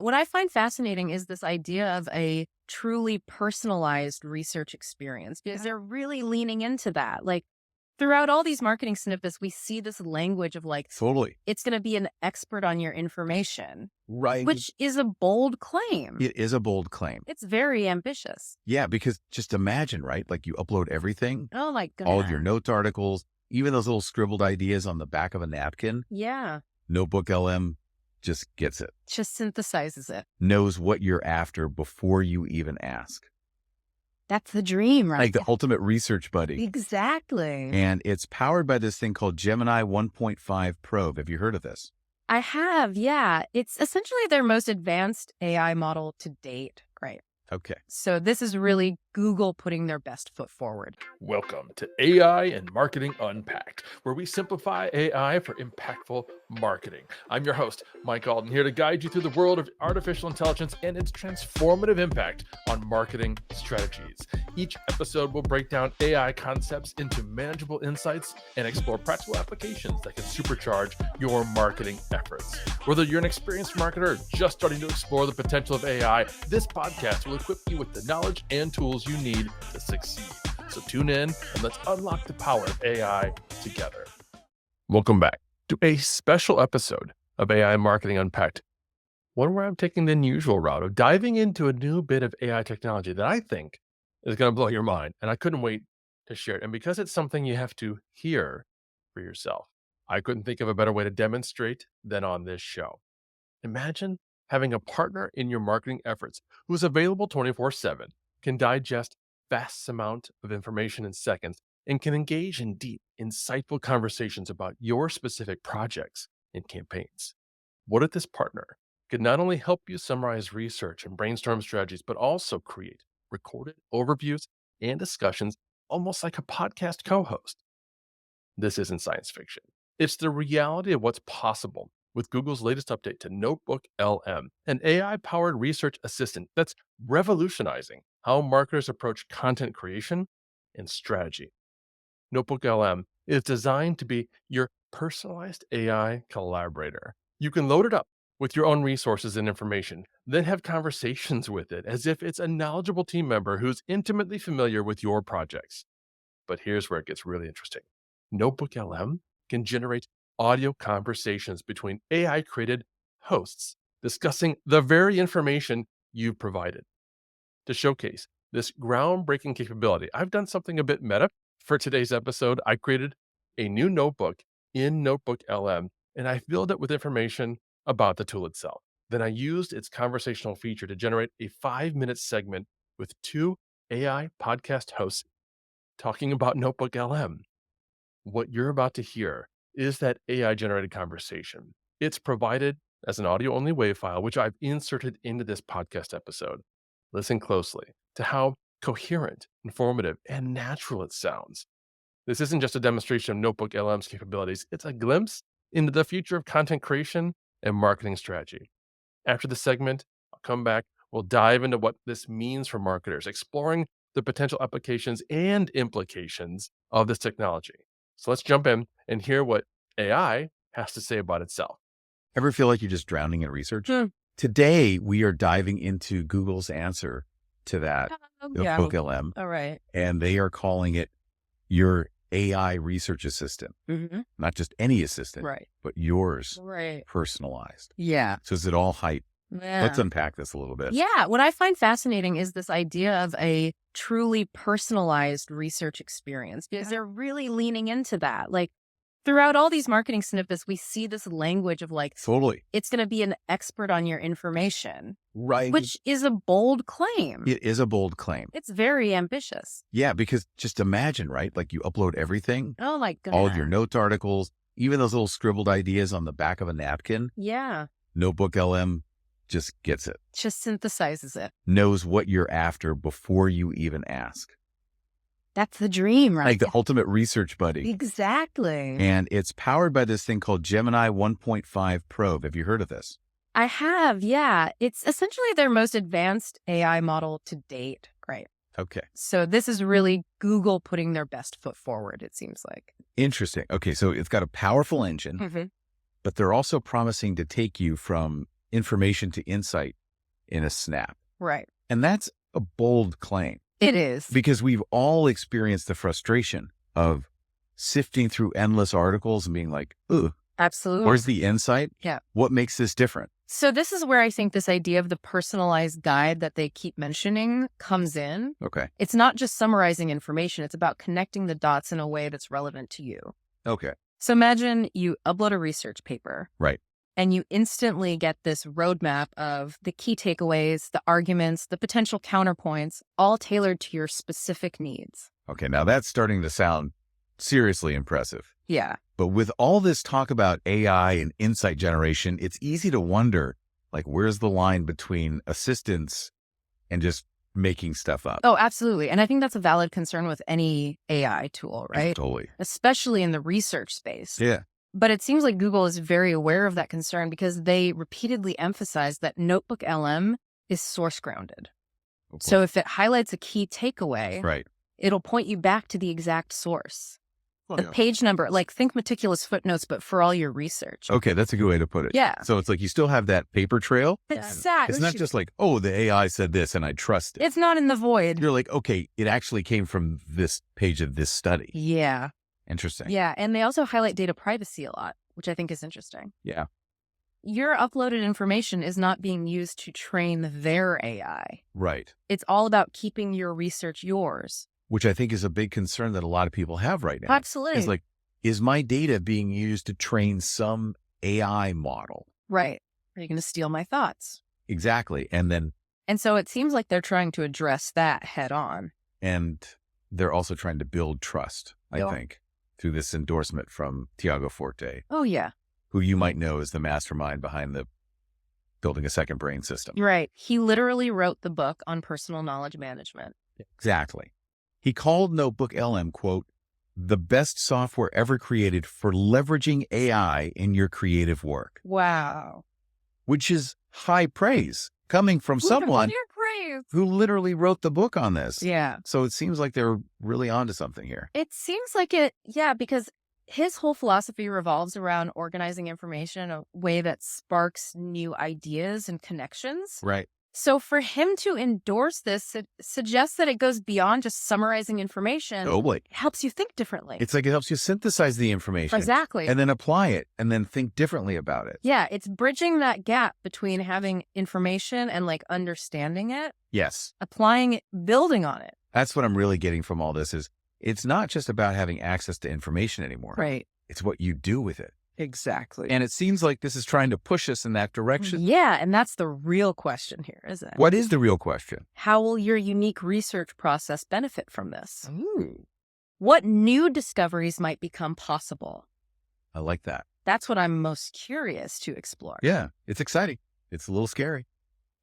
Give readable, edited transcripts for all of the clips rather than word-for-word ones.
What I find fascinating is this idea of a truly personalized research experience because they're really leaning into that. Like throughout all these marketing snippets, we see this language of like, Totally. it's going to be an expert on your information, Right. which is a bold claim. It is a bold claim. It's very ambitious. Yeah, because just imagine, right? Like you upload everything, Oh my goodness. all of your notes articles, even those little scribbled ideas on the back of a napkin. Yeah. NotebookLM just gets it, Just synthesizes it. knows what you're after before you even ask. That's the dream, right? Like the ultimate research buddy. Exactly. And it's powered by this thing called Gemini 1.5 Pro. Have you heard of this? I have, yeah. It's essentially their most advanced AI model to date. Right. Okay. So this is really Google putting their best foot forward. Welcome to AI and Marketing Unpacked, where we simplify AI for impactful marketing. I'm your host, Mike Alden, here to guide you through the world of artificial intelligence and its transformative impact on marketing strategies. Each episode will break down AI concepts into manageable insights and explore practical applications that can supercharge your marketing efforts. Whether you're an experienced marketer or just starting to explore the potential of AI, this podcast will equip you with the knowledge and tools you need to succeed. So tune in and let's unlock the power of AI together. Welcome back to a special episode of AI Marketing Unpacked, one where I'm taking the unusual route of diving into a new bit of AI technology that I think is going to blow your mind, and I couldn't wait to share it. And because it's something you have to hear for yourself, I couldn't think of a better way to demonstrate than on this show. Imagine having a partner in your marketing efforts who is available 24/7, can digest vast amount of information in seconds, and can engage in deep, insightful conversations about your specific projects and campaigns. What if this partner could not only help you summarize research and brainstorm strategies, but also create recorded overviews and discussions almost like a podcast co-host? This isn't science fiction. It's the reality of what's possible with Google's latest update to NotebookLM, an AI-powered research assistant that's revolutionizing how marketers approach content creation and strategy. NotebookLM is designed to be your personalized AI collaborator. You can load it up with your own resources and information, then have conversations with it as if it's a knowledgeable team member who's intimately familiar with your projects. But here's where it gets really interesting. NotebookLM can generate audio conversations between AI-created hosts discussing the very information you've provided. To showcase this groundbreaking capability, I've done something a bit meta. For today's episode, I created a new notebook in NotebookLM, and I filled it with information about the tool itself. Then I used its conversational feature to generate a 5-minute segment with 2 AI podcast hosts talking about NotebookLM. What you're about to hear is that AI-generated conversation. It's provided as an audio-only WAV file, which I've inserted into this podcast episode. Listen closely to how coherent, informative, and natural it sounds. This isn't just a demonstration of NotebookLM's capabilities. It's a glimpse into the future of content creation and marketing strategy. After the segment, I'll come back. We'll dive into what this means for marketers, exploring the potential applications and implications of this technology. So let's jump in and hear what AI has to say about itself. Ever feel like you're just drowning in research? Hmm. Today, we are diving into Google's answer to that, Yeah. NotebookLM, All right. and they are calling it your AI research assistant. Mm-hmm. Not just any assistant, Right. but yours, Right. personalized. Yeah. So is it all hype? Yeah. Let's unpack this a little bit. Yeah. What I find fascinating is this idea of a truly personalized research experience because they're really leaning into that. Like throughout all these marketing snippets, we see this language of like, Totally. it's going to be an expert on your information, Right. which is a bold claim. It is a bold claim. It's very ambitious. Yeah, because just imagine, right? Like you upload everything, Oh my goodness. all of your notes articles, even those little scribbled ideas on the back of a napkin. Yeah. NotebookLM just gets it, Just synthesizes it. knows what you're after before you even ask. That's the dream, right? Like the ultimate research buddy. Exactly. And it's powered by this thing called Gemini 1.5 Pro. Have you heard of this? I have, yeah. It's essentially their most advanced AI model to date. Right. Okay. So this is really Google putting their best foot forward, it seems like. Interesting. Okay. So it's got a powerful engine, but they're also promising to take you from information to insight in a snap. Right. And that's a bold claim It is. because we've all experienced the frustration of sifting through endless articles and being like, ooh, Absolutely. where's the insight? Yeah. What makes this different? So this is where I think this idea of the personalized guide that they keep mentioning comes in. Okay. It's not just summarizing information. It's about connecting the dots in a way that's relevant to you. Okay. So imagine you upload a research paper. Right. And you instantly get this roadmap of the key takeaways, the arguments, the potential counterpoints, all tailored to your specific needs. Okay. Now that's starting to sound seriously impressive. Yeah. But with all this talk about AI and insight generation, it's easy to wonder, like, where's the line between assistance and just making stuff up? Oh, absolutely. And I think that's a valid concern with any AI tool, right? Totally. Especially in the research space. Yeah. But it seems like Google is very aware of that concern because they repeatedly emphasize that NotebookLM is source grounded. So if it highlights a key takeaway, Right. it'll point you back to the exact source. Well, The yeah. page number, like think meticulous footnotes, but for all your research. Okay, that's a good way to put it. Yeah. So it's like you still have that paper trail. Exactly. It's not just like, oh, the AI said this and I trust it. It's not in the void. You're like, okay, it actually came from this page of this study. Yeah. Interesting. Yeah. And they also highlight data privacy a lot, which I think is interesting. Yeah. Your uploaded information is not being used to train their AI. Right. It's all about keeping your research yours. Which I think is a big concern that a lot of people have right now. Absolutely. It's like, is my data being used to train some AI model? Right. Are you going to steal my thoughts? Exactly. And So it seems like they're trying to address that head on. they're also trying to build trust, I Yeah. think, through this endorsement from Tiago Forte, Oh, yeah. who you might know is the mastermind behind the building a second brain system. Right. He literally wrote the book on personal knowledge management. Exactly. He called NotebookLM, quote, the best software ever created for leveraging AI in your creative work, Wow. which is high praise coming from someone who literally wrote the book on this. Yeah. So it seems like they're really onto something here. It seems like it. Yeah, because his whole philosophy revolves around organizing information in a way that sparks new ideas and connections. Right. So for him to endorse this, it suggests that it goes beyond just summarizing information. Totally. It helps you think differently. It's like it helps you synthesize the information. Exactly. And then apply it and then think differently about it. Yeah, it's bridging that gap between having information and like understanding it, Yes. applying it, building on it. That's what I'm really getting from all this is it's not just about having access to information anymore. Right. It's what you do with it. Exactly. And it seems like this is trying to push us in that direction. Yeah, and that's the real question here, isn't it? What is the real question? How will your unique research process benefit from this? What new discoveries might become possible? I like that. That's what I'm most curious to explore. Yeah, it's exciting. It's a little scary,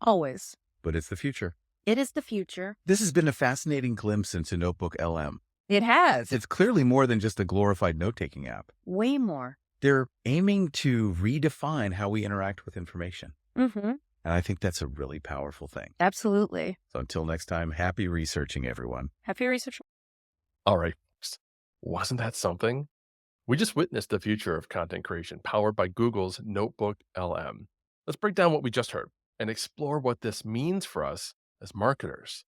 Always. but it's the future. It is the future. This has been a fascinating glimpse into NotebookLM. It has. It's clearly more than just a glorified note-taking app. Way more. They're aiming to redefine how we interact with information. Mm-hmm. And I think that's a really powerful thing. Absolutely. So until next time, happy researching, everyone. Happy research. All right. Folks. Wasn't that something? We just witnessed the future of content creation powered by Google's NotebookLM. Let's break down what we just heard and explore what this means for us as marketers.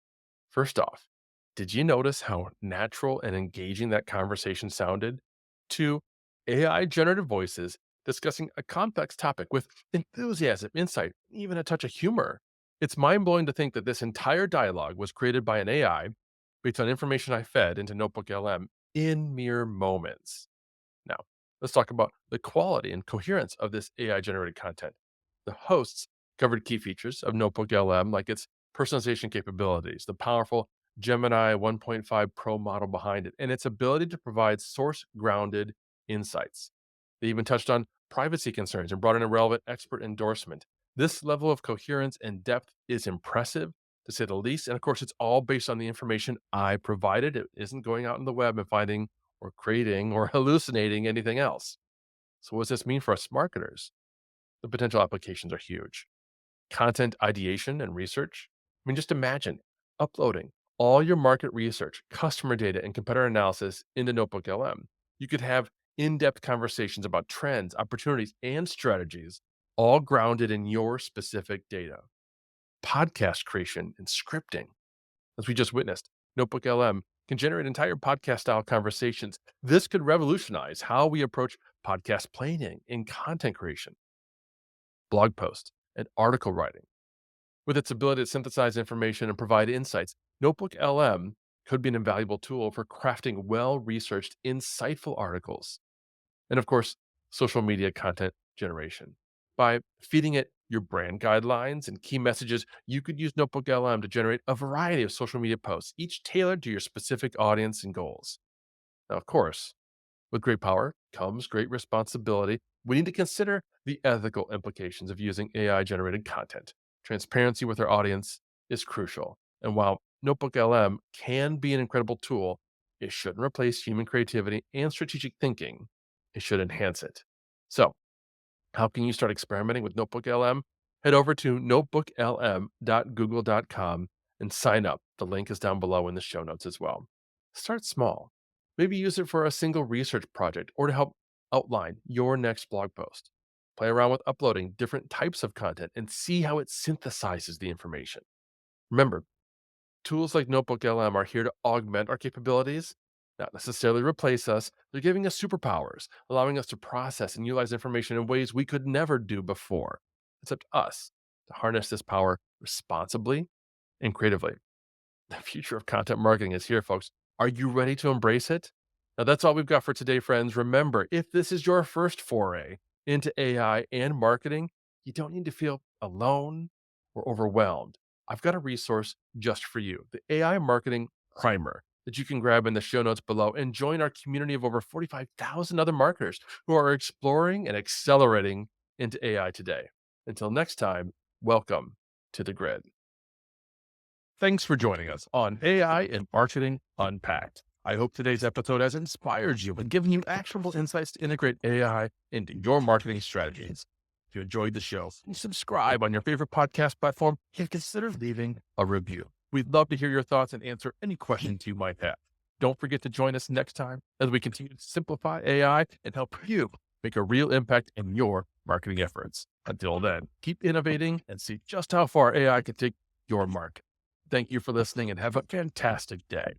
First off, did you notice how natural and engaging that conversation sounded? Two, AI generative voices discussing a complex topic with enthusiasm, insight, even a touch of humor. It's mind-blowing to think that this entire dialogue was created by an AI based on information I fed into NotebookLM in mere moments. Now, let's talk about the quality and coherence of this AI-generated content. The hosts covered key features of NotebookLM like its personalization capabilities, the powerful Gemini 1.5 Pro model behind it, and its ability to provide source-grounded insights. They even touched on privacy concerns and brought in a relevant expert endorsement. This level of coherence and depth is impressive, to say the least. And of course, it's all based on the information I provided. It isn't going out on the web and finding or creating or hallucinating anything else. So what does this mean for us marketers? The potential applications are huge. Content ideation and research. I mean, just imagine uploading all your market research, customer data, and competitor analysis into NotebookLM. You could have in-depth conversations about trends, opportunities, and strategies, all grounded in your specific data. Podcast creation and scripting, as we just witnessed, NotebookLM can generate entire podcast style conversations. This could revolutionize how we approach podcast planning and content creation, blog posts, and article writing. With its ability to synthesize information and provide insights, NotebookLM could be an invaluable tool for crafting well researched, insightful articles. And of course, social media content generation. By feeding it your brand guidelines and key messages, you could use NotebookLM to generate a variety of social media posts, each tailored to your specific audience and goals. Now, of course, with great power comes great responsibility. We need to consider the ethical implications of using AI generated content. Transparency with our audience is crucial. And while NotebookLM can be an incredible tool, it shouldn't replace human creativity and strategic thinking. It should enhance it. So, how can you start experimenting with NotebookLM? Head over to notebooklm.google.com and sign up. The link is down below in the show notes as well. Start small. Maybe use it for a single research project or to help outline your next blog post. Play around with uploading different types of content and see how it synthesizes the information. Remember, tools like NotebookLM are here to augment our capabilities, not necessarily replace us. They're giving us superpowers, allowing us to process and utilize information in ways we could never do before. It's up to us to harness this power responsibly and creatively. The future of content marketing is here, folks. Are you ready to embrace it? Now, that's all we've got for today, friends. Remember, if this is your first foray into AI and marketing, you don't need to feel alone or overwhelmed. I've got a resource just for you, the AI Marketing Primer, that you can grab in the show notes below and join our community of over 45,000 other marketers who are exploring and accelerating into AI today. Until next time, welcome to the grid. Thanks for joining us on AI and Marketing Unpacked. I hope today's episode has inspired you and given you actionable insights to integrate AI into your marketing strategies. If you enjoyed the show, please subscribe on your favorite podcast platform and consider leaving a review. We'd love to hear your thoughts and answer any questions you might have. Don't forget to join us next time as we continue to simplify AI and help you make a real impact in your marketing efforts. Until then, keep innovating and see just how far AI can take your market. Thank you for listening and have a fantastic day.